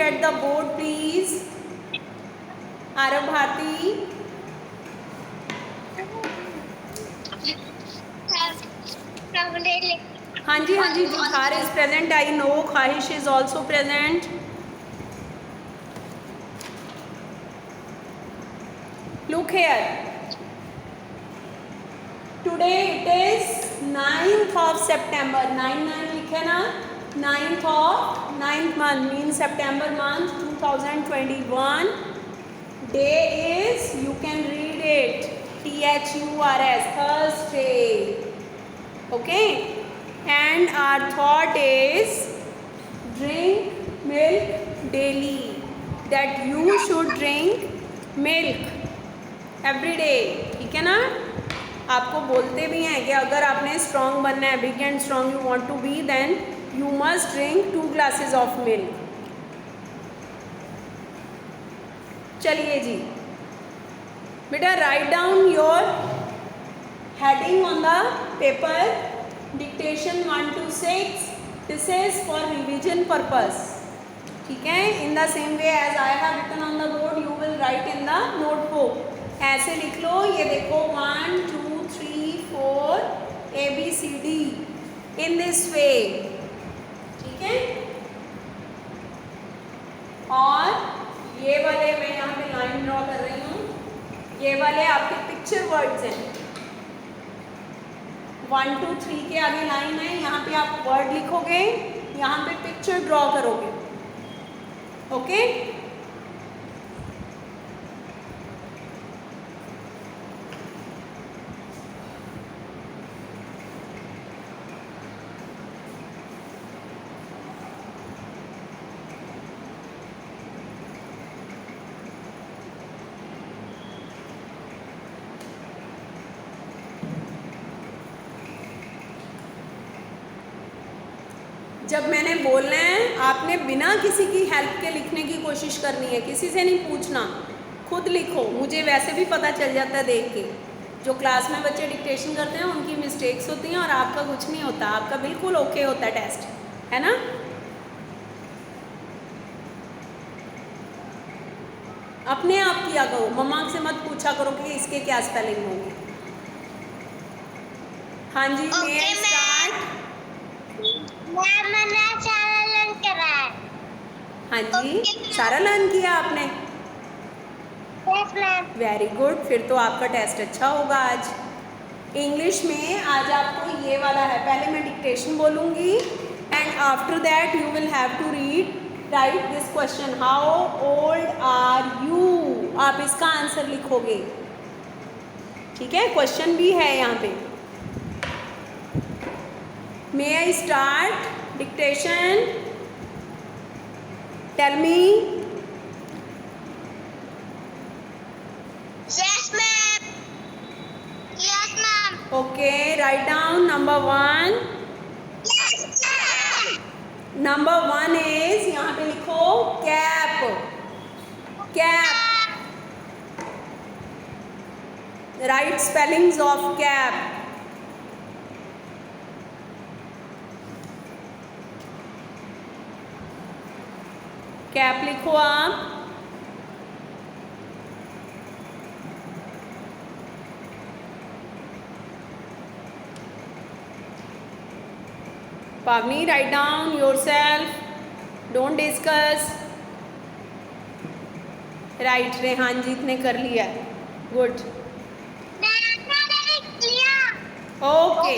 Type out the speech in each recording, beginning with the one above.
look at the board please. Arav Bharti. हाँ जी Juthar is present. I know Khahish is also present. Look here. Today it is 9th of September. 9 लिखे ना. 9th month means September month 2021. Day is, you can read it, THURS, Thursday. Okay. And our thought is drink milk daily. That you should drink milk every day. ठीक है ना. आपको बोलते भी हैं कि अगर आपने स्ट्रॉन्ग बनना है, big and strong you want to be, then you must drink 2 glasses of milk. चलिए जी बेटा, right down your heading on the paper. Dictation 1 to 6. This is for revision purpose. ठीक है. In the same way as I have written on the board you will write in the notebook. ऐसे लिख लो. ये देखो 1 2 3 4 ABCD in this way. ठीक है. और ये वाले मैं यहाँ पे लाइन ड्रॉ कर रही हूँ. ये वाले आपके पिक्चर वर्ड्स हैं. 1 2 3 के आगे लाइन है. यहाँ पे आप वर्ड लिखोगे, यहाँ पे पिक्चर ड्रॉ करोगे. ओके. जब मैंने बोलना है आपने बिना किसी की हेल्प के लिखने की कोशिश करनी है. किसी से नहीं पूछना, खुद लिखो. मुझे वैसे भी पता चल जाता है देख के. जो क्लास में बच्चे डिक्टेशन करते हैं उनकी मिस्टेक्स होती हैं और आपका कुछ नहीं होता. आपका बिल्कुल ओके होता है टेस्ट, है ना. अपने आप किया करो, मम्मा से मत पूछा करो कि इसके क्या स्पेलिंग होंगे. हाँ जी. मैं स्टार्ट. मैंने सारा लर्न करा है. हाँ जी. सारा लर्न किया आपने. Yes ma'am. Very good. फिर तो आपका टेस्ट अच्छा होगा आज. इंग्लिश में आज आपको ये वाला है. पहले मैं डिक्टेशन बोलूँगी and after that you will have to write this question. How old are you. आप इसका आंसर लिखोगे. ठीक है. क्वेश्चन भी है यहाँ पे. May I start dictation? Tell me. Yes ma'am. Yes ma'am. Okay, write down number 1. Yes ma'am. Number 1 is, यहाँ पे लिखो cap. Cap. Write spellings of cap. Cap लिखो आप. Pavni, write down yourself. Don't discuss. Right. Rehan जीत ने कर लिया. Good. Okay.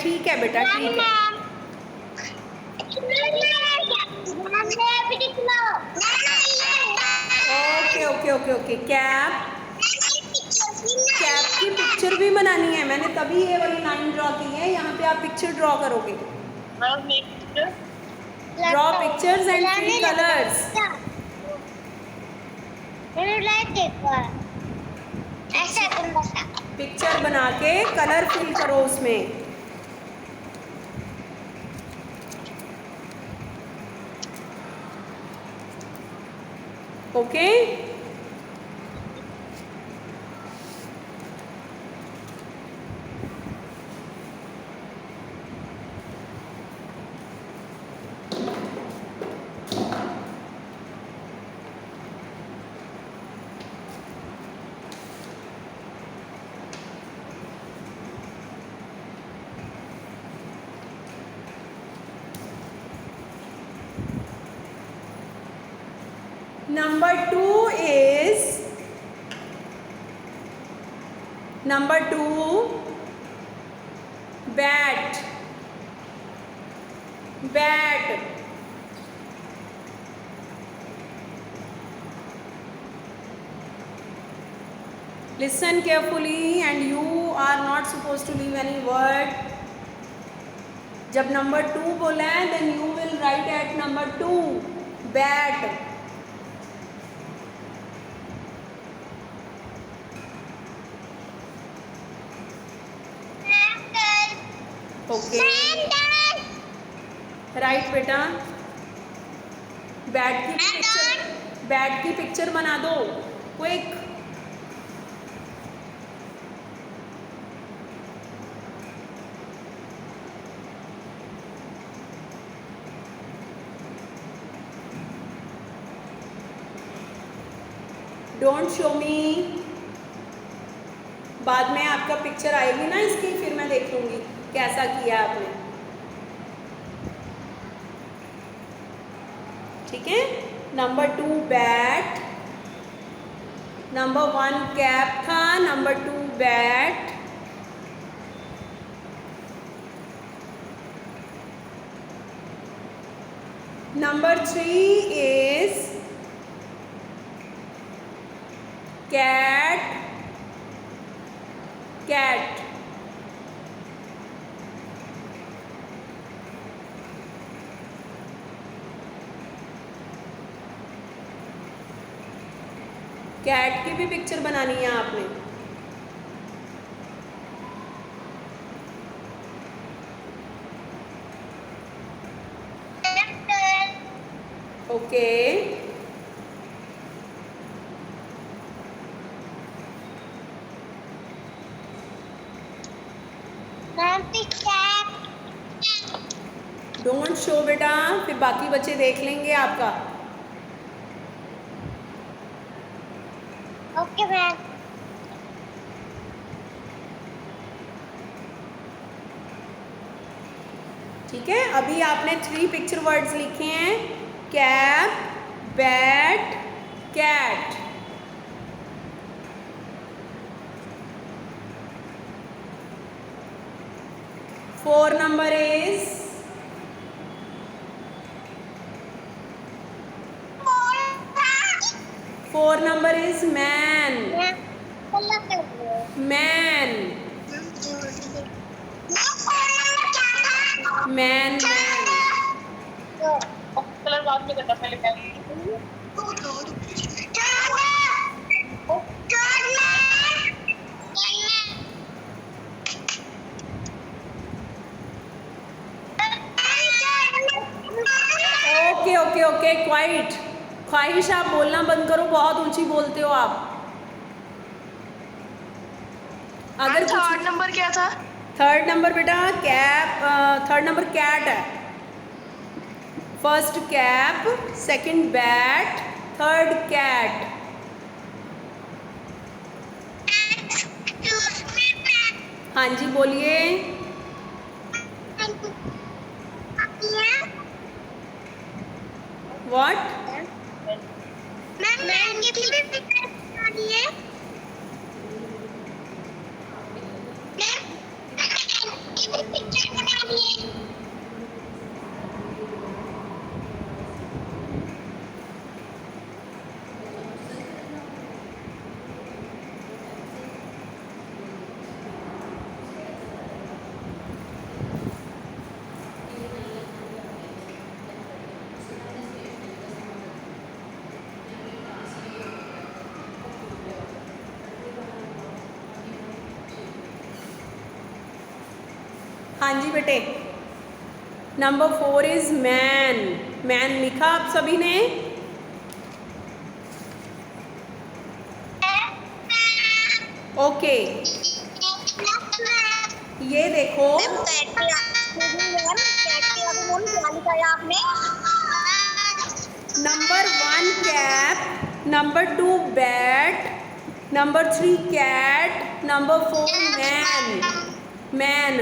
ठीक है बेटा, ठीक है. ओके. कैप की पिक्चर भी बनानी है. मैंने तभी ये वाली लाइन ड्रॉ की है. यहाँ पे आप पिक्चर ड्रॉ करोगे. Draw pictures and fill colours. Picture बना के कलर फिल करो उसमें. Okay. Number 2 is bat. Listen carefully and you are not supposed to leave any word. जब number 2 बोला है then you will write at number 2 bat. Okay. Right बेटा, bat की picture बना दो क्विक. डोंट शो मी. बाद में आपका पिक्चर आएगी ना इसकी, फिर मैं देख लूँगी कैसा किया आपने. ठीक है. नंबर 2 बैट, नंबर 1 कैप था, number 2 bat. Number 3 is cat. Cat की भी पिक्चर बनानी है आपने. ओके. डोंट शो बेटा, फिर बाकी बच्चे देख लेंगे आपका. Okay ma'am. ठीक है. अभी आपने 3 पिक्चर वर्ड्स लिखे हैं, cap, bat, cat. Four number is man. Man. Colour बाद में करना, पहले ओके क्वाइट. ख्वाहिश आप बोलना बंद करो, बहुत ऊंची बोलते हो आप. अगर थर्ड नंबर क्या था? थर्ड नंबर बेटा कैप. थर्ड नंबर कैट है. First cap, second bat, third cat. हाँ जी बोलिए. व्हाट? हाँ जी बेटे. Number 4 is man. मैन लिखा आप सभी ने? ओके. ये देखो, number 1 cap, number 2 bat, number 3 cat, number 4 man.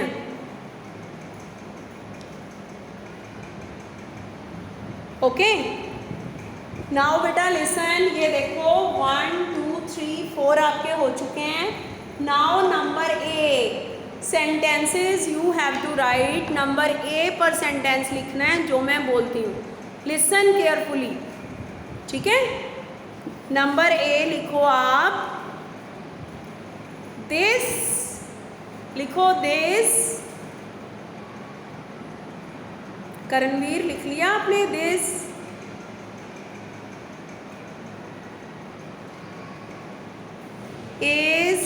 Okay. Now बेटा लिसन, ये देखो 1 2 3 4 आपके हो चुके हैं. Now number A sentences you have to write. Number A पर सेंटेंस लिखना है जो मैं बोलती हूँ. लिसन केयरफुली, ठीक है. नंबर ए लिखो आप. दिस लिखो, दिस. करणवीर लिख लिया आपने this. is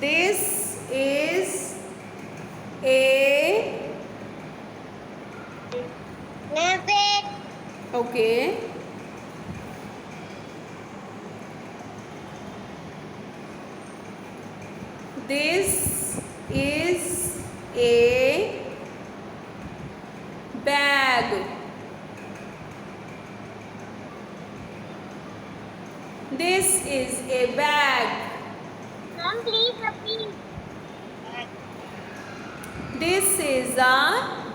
this is a Music. okay. This is a bag. This is a bag. Ma'am, please repeat. This is a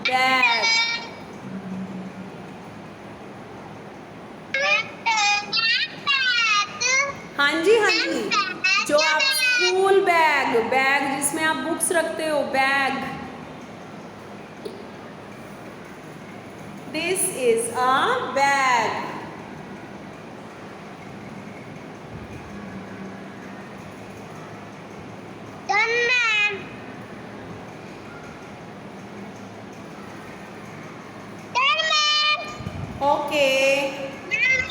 bag. हाँ जी, हाँ जी. जो आप स्कूल बैग, बैग जिसमें आप बुक्स रखते हो, bag. This is a bag. Done, ma'am. Done, ma'am. Okay. Ma'am.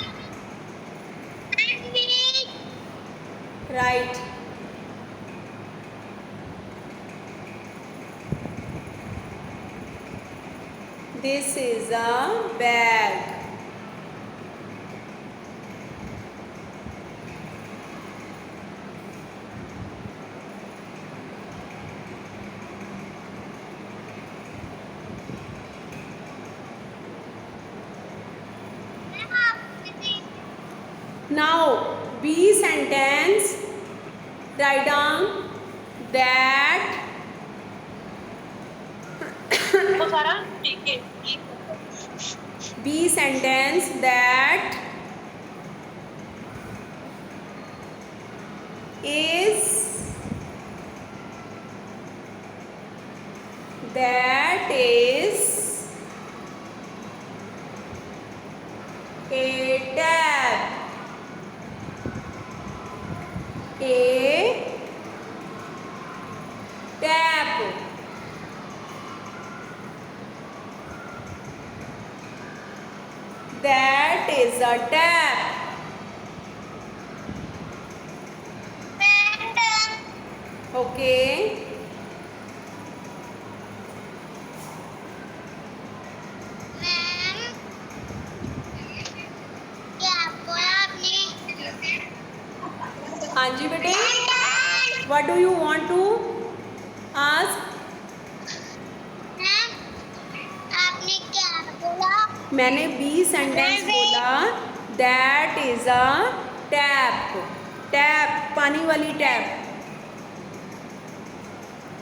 Right. This is a bag. Now, B sentence, write down that तो सारा ठीक है. B sentence that is a tap. A tap. That is a tap. Okay. Ma'am, क्या बोला आपने? हाँ जी बेटे. What do you want to ask? Ma'am, आपने क्या बोला? मैंने बी सेंटेंस बोला. That is a tap. Tap, पानी वाली टैप.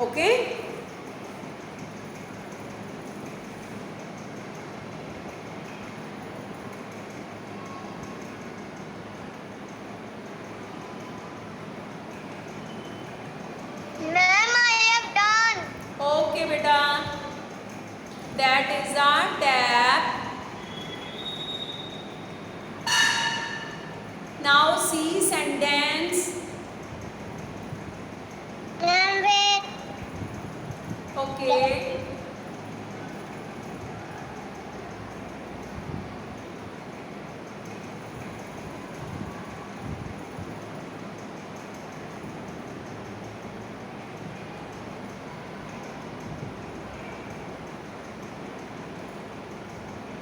Okay. Ma'am, I have done. Okay बेटा. That is a tap. Now C sentence. Ma'am, wait. Okay.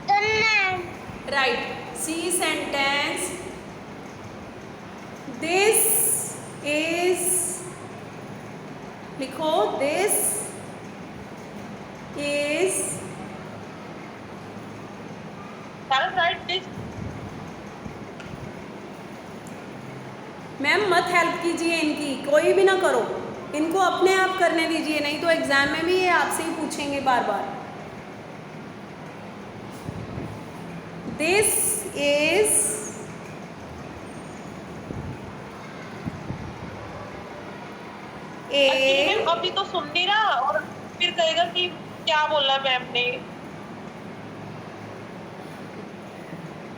Done, ma'am. Right. C sentence. This is. लिखो. This is. सारा right this. Ma'am मत help कीजिए इनकी, कोई भी ना करो. इनको अपने आप करने दीजिए, नहीं तो एग्जाम में भी ये आपसे ही पूछेंगे बार बार. This is actually a ma'am अभी तो सुन नहीं रहा और फिर कहेगा कि क्या बोला मैम ने।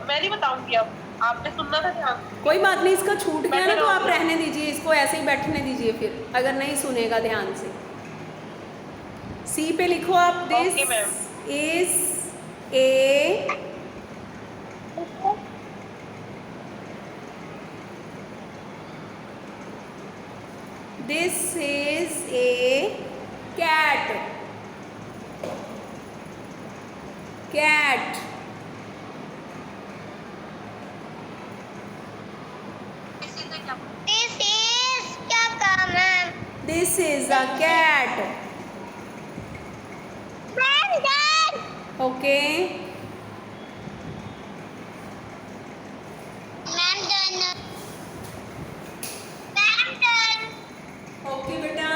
मैं नहीं बताऊंगी अब, आपने सुनना था ध्यान से। कोई बात नहीं, इसका छूट गया ना बैठे तो आप रहोगे। रहने दीजिए, इसको ऐसे ही बैठने दीजिए फिर, अगर नहीं सुनेगा ध्यान से। सी पे लिखो आप, this Okay, ma'am. Is a this is a cat, cat. This is क्या काम है? This is a cat. Ma'am done. Okay, ma'am done. Ma'am done. Okay बेटा,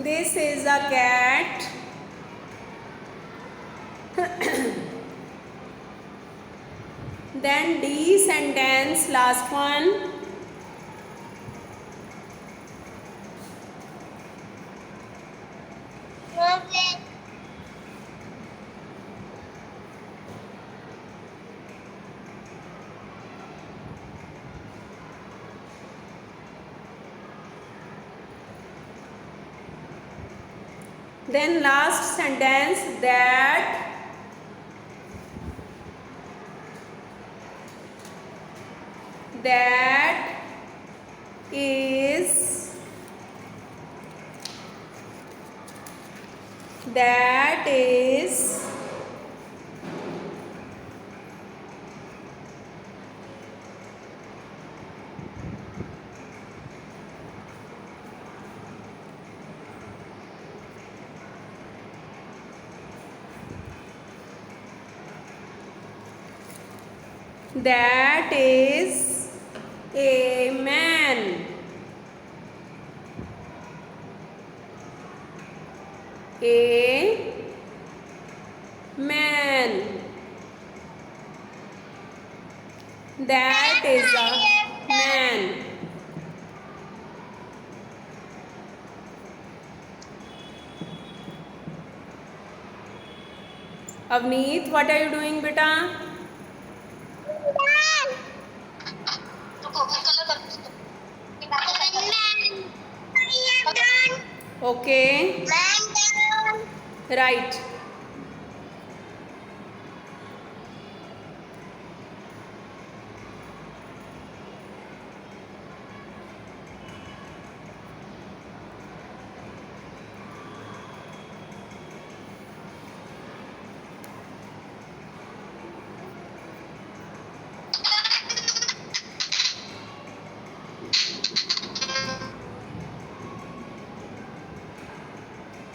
this is a cat. Then D sentence, last one. Okay. Then last sentence, that is a man. A man. That is a man. Avneet, what are you doing, beta? Okay, right.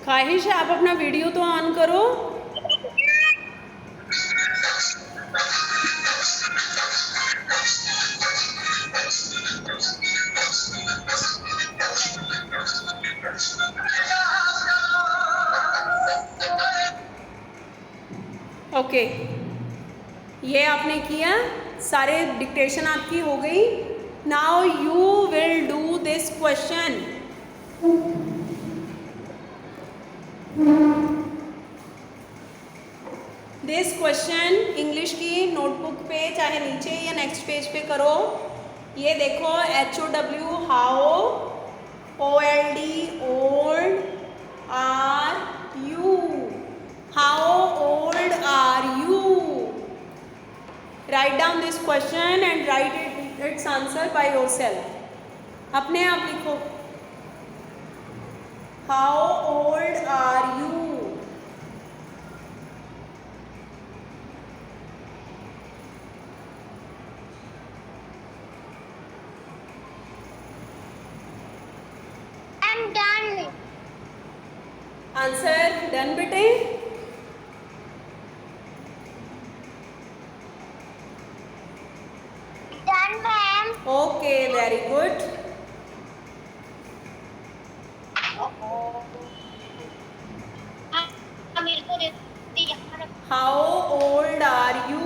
ख्वाहिश है आप अपना video तो on करो। Okay, ये आपने किया, सारे डिक्टेशन आपकी हो गई। Now you will do this question. This question English की नोटबुक पे चाहे नीचे या नेक्स्ट पेज पे करो। ये देखो, HOW, how, OLD, old, are you, how old are you. Write down this question and write its answer by yourself. अपने आप लिखो, how old are you. I'm done. Answer done बेटे? Done, ma'am. Okay, very good. मेरे को how old are you?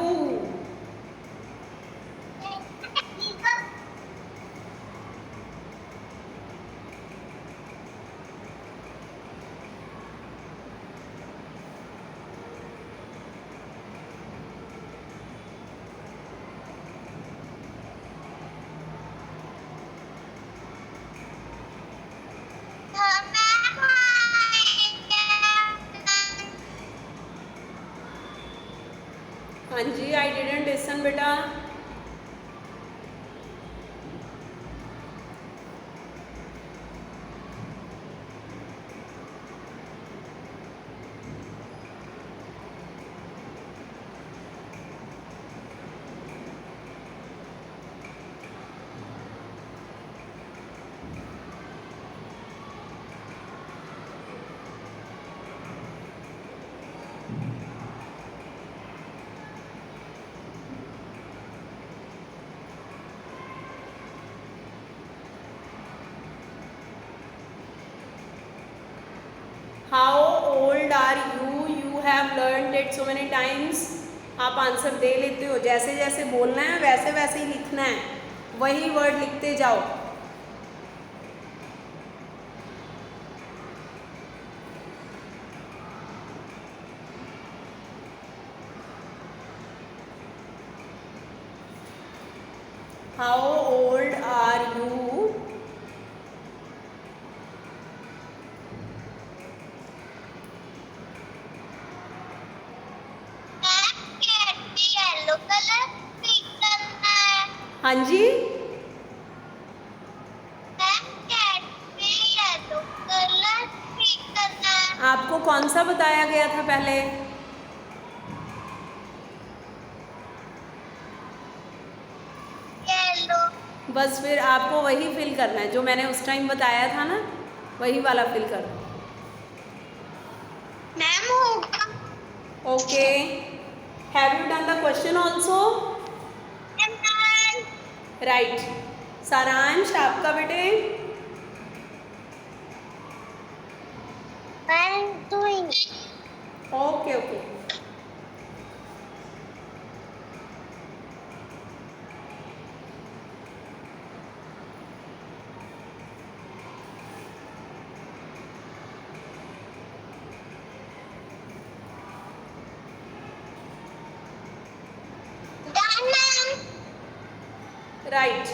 हाँ जी, I didn't listen बेटा. How old are you? You have learned it so many times. आप answer दे लेते हो. जैसे जैसे बोलना है वैसे वैसे ही लिखना है. वही वर्ड लिखते जाओ. How old are you? Yellow colour pick करना है. हाँ जी, येलो कलर पिक करना है. आपको कौन सा बताया गया था पहले? येलो. बस फिर आपको वही फिल करना है जो मैंने उस टाइम बताया था ना, वही वाला फिल करो. मैम होगा. Okay. Have you done the question also? Right. Saransh आपका बेटे? I'm doing. Okay okay. Done, ma'am. Right.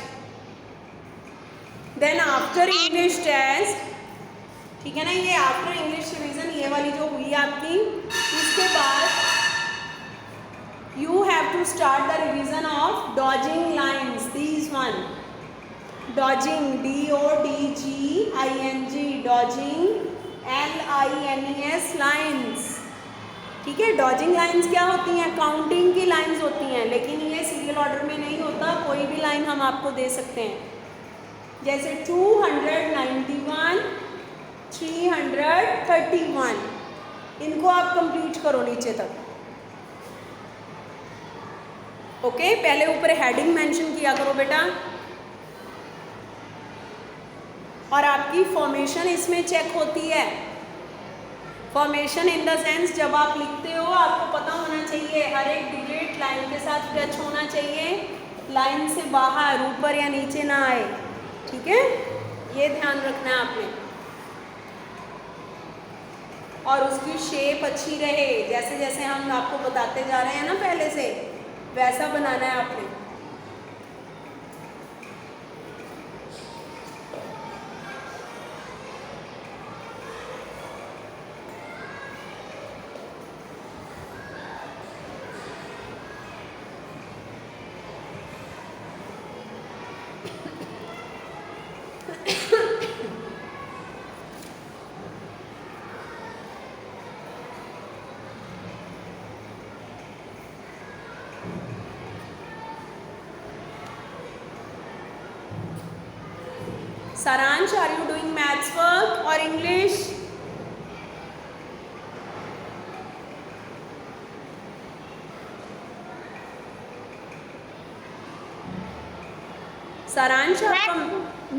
Then after English test, ठीक है ना, ये आफ्टर इंग्लिश रिवीजन ये वाली जो हुई आपकी, इसके बाद you have to start the revision of dodging lines. These one, dodging, DODGING, dodging, LINES, lines. ठीक है. डॉजिंग लाइन्स क्या होती हैं? काउंटिंग की लाइन्स होती हैं, लेकिन ये सीरियल ऑर्डर में नहीं होता. कोई भी लाइन हम आपको दे सकते हैं. जैसे 291, 331, इनको आप कंप्लीट करो नीचे तक. ओके. पहले ऊपर हेडिंग मेंशन किया करो बेटा. और आपकी फॉर्मेशन इसमें चेक होती है. फॉर्मेशन इन द सेंस, जब आप लिखते हो आपको पता होना चाहिए हर एक डिजिट लाइन के साथ टच होना चाहिए, लाइन से बाहर ऊपर या नीचे ना आए. ठीक है, ये ध्यान रखना है आपने. और उसकी शेप अच्छी रहे, जैसे जैसे हम आपको बताते जा रहे हैं ना पहले से, वैसा बनाना है आपने. Saransh, are you doing maths work or English? सारांश, आपका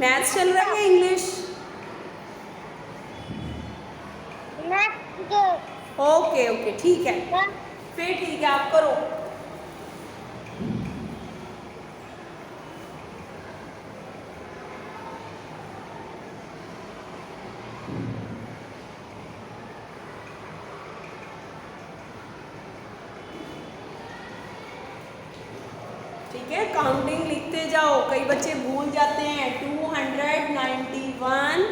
मैथ्स चल रहा है इंग्लिश? ओके ओके, ठीक है. फिर ठीक है, आप करो। ठीक है, काउंटिंग लिखते जाओ, कई बच्चे भूल जाते हैं। 291,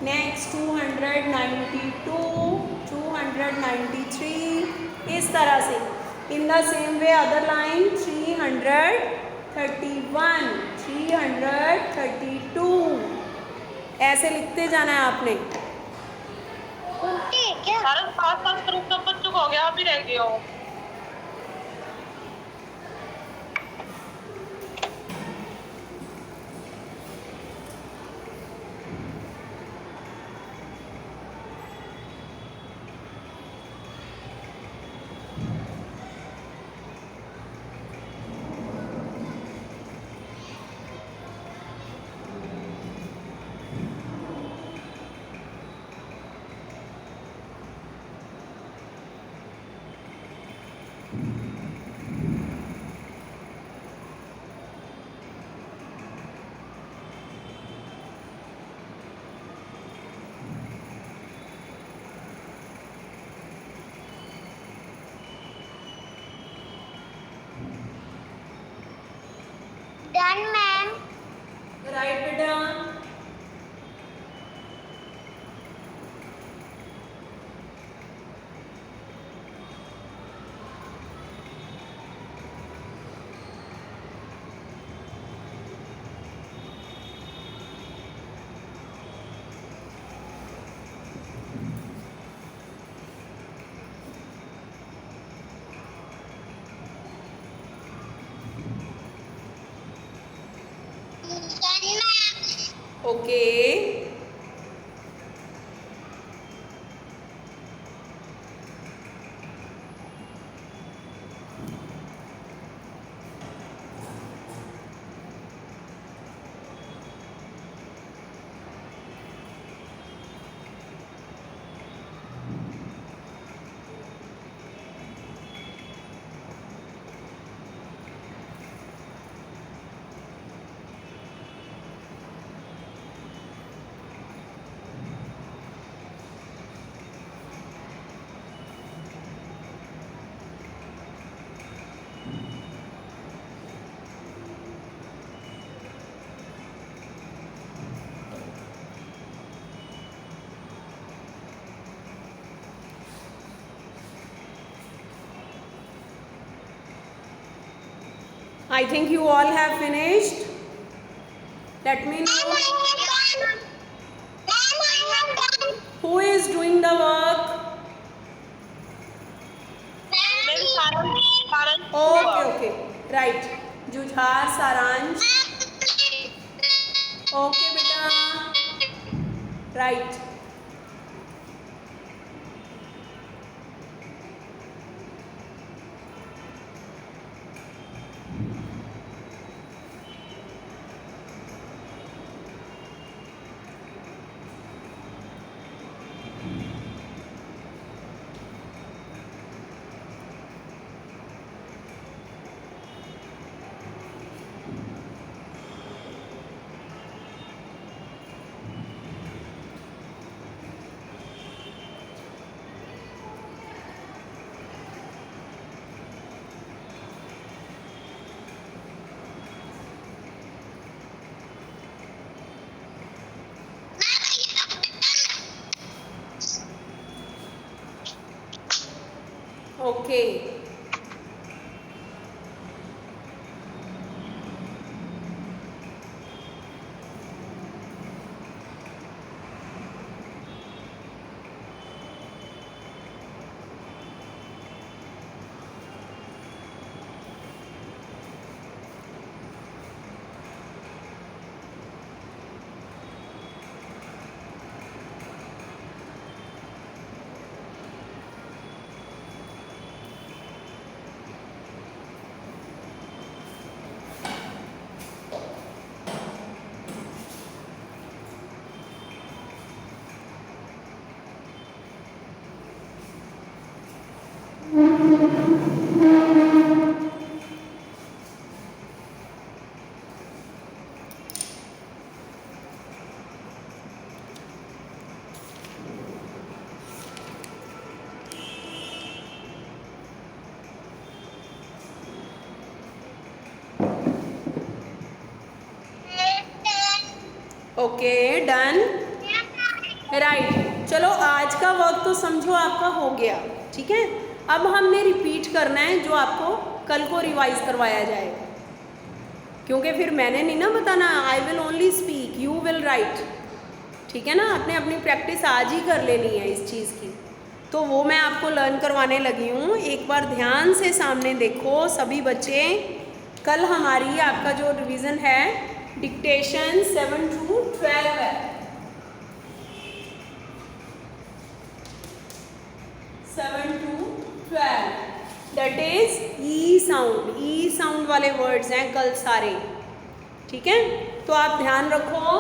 नेक्स्ट 292, 293, इस तरह से। इन the same way other line 331, 332, ऐसे लिखते जाना है आपने। उल्टी है क्या? सारा साथ साथ करो, सब बच्चों का हो गया, आप ही रह गए हो। Done, ma'am. राइट बेटा। Done, ma'am. Okay, I think you all have finished. Let me know who is doing the work. मेरी Saran Okay, okay, right. Jujhar, सारांश। Okay बेटा, right. Okay. Okay done right. चलो आज का वर्क तो समझो आपका हो गया, ठीक है। अब हमने रिपीट करना है जो आपको कल को रिवाइज करवाया जाएगा, क्योंकि फिर मैंने नहीं ना बताना, I will only speak, you will right, ठीक है ना। आपने अपनी प्रैक्टिस आज ही कर लेनी है इस चीज़ की, तो वो मैं आपको लर्न करवाने लगी हूँ। एक बार ध्यान से सामने देखो सभी बच्चे। कल हमारी आपका जो रिवीजन है डिक्टेशन 7 to 12 है, 7 to 12, that is E sound, E sound वाले वर्ड्स हैं कल सारे, ठीक है। तो आप ध्यान रखो,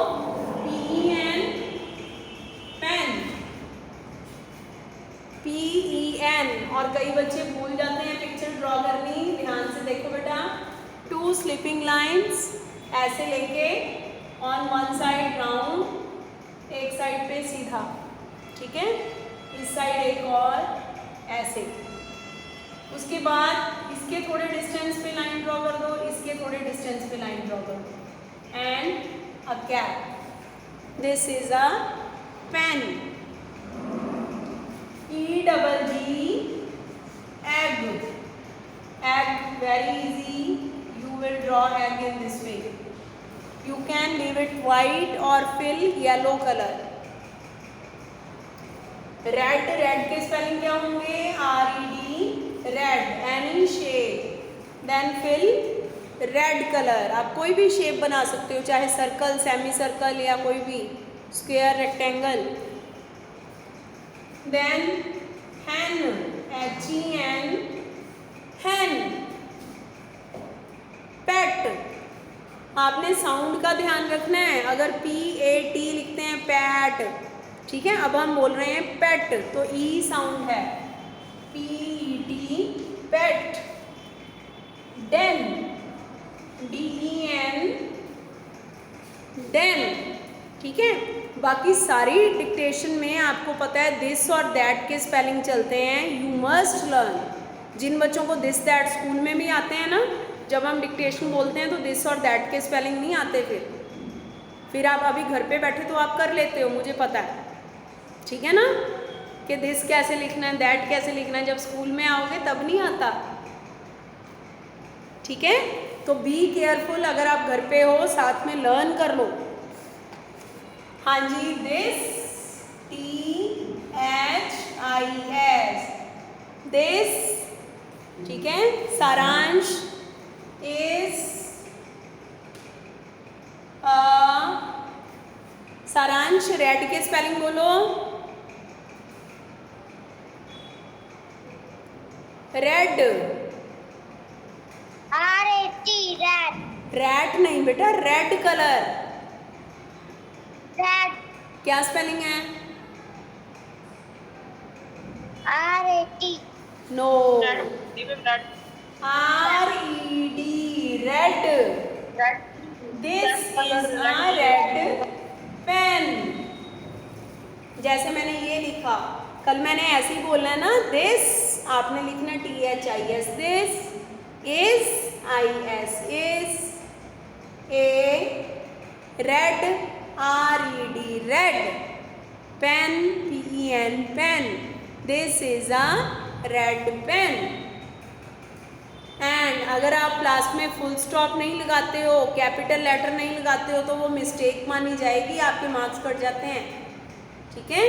PEN पेन, PEN, और कई बच्चे भूल जाते हैं पिक्चर ड्रॉ करनी, ध्यान से देखो बेटा। 2 स्लीपिंग लाइंस ऐसे लेके ऑन वन साइड राउंड, एक साइड पे सीधा, ठीक है। इस साइड एक और ऐसे। उसके बाद इसके थोड़े डिस्टेंस पे लाइन ड्रॉ कर दो, इसके थोड़े डिस्टेंस पे लाइन ड्रॉ कर दो, and a cap. This is a pen. EGG egg, egg, very easy, you will draw egg in this way. You can leave it white or fill yellow color. Red, red के spelling क्या होंगे? RED, red, any shape, then fill red color. आप कोई भी shape बना सकते हो, चाहे सर्कल, सेमी सर्कल या कोई भी square, rectangle. Then hen, HEN, hen, pet। आपने साउंड का ध्यान रखना है, अगर PAT लिखते हैं पैट, ठीक है। अब हम बोल रहे हैं पेट, तो ई साउंड है, PET, पेट। डेन, DEN, डेन, ठीक है। बाकी सारी डिक्टेशन में आपको पता है दिस और दैट के स्पेलिंग चलते हैं, यू मस्ट लर्न। जिन बच्चों को दिस दैट स्कूल में भी आते हैं ना, जब हम डिक्टेशन बोलते हैं तो दिस और दैट के स्पेलिंग नहीं आते, फिर आप अभी घर पे बैठे तो आप कर लेते हो, मुझे पता है, ठीक है ना, कि दिस कैसे लिखना है, दैट कैसे लिखना है। जब स्कूल में आओगे तब नहीं आता, ठीक है। तो बी केयरफुल, अगर आप घर पे हो साथ में लर्न कर लो। हाँ जी, दिस, THIS, दिस, ठीक है। सारांश is सारांश, रेड के स्पेलिंग बोलो। रेड, RAT, red, रैट नहीं बेटा, रेड कलर। red, क्या स्पेलिंग है? RAT, no, red, RED, red. red, this is a red pen. जैसे मैंने ये लिखा, कल मैंने ऐसे ही बोलना है ना, दिस आपने लिखना THIS, this is IS, is a red, RED, red, pen, PEN, pen, this is a red pen. And अगर आप क्लास में फुल स्टॉप नहीं लगाते हो, कैपिटल लेटर नहीं लगाते हो, तो वो मिस्टेक मानी जाएगी, आपके मार्क्स कट जाते हैं, ठीक है।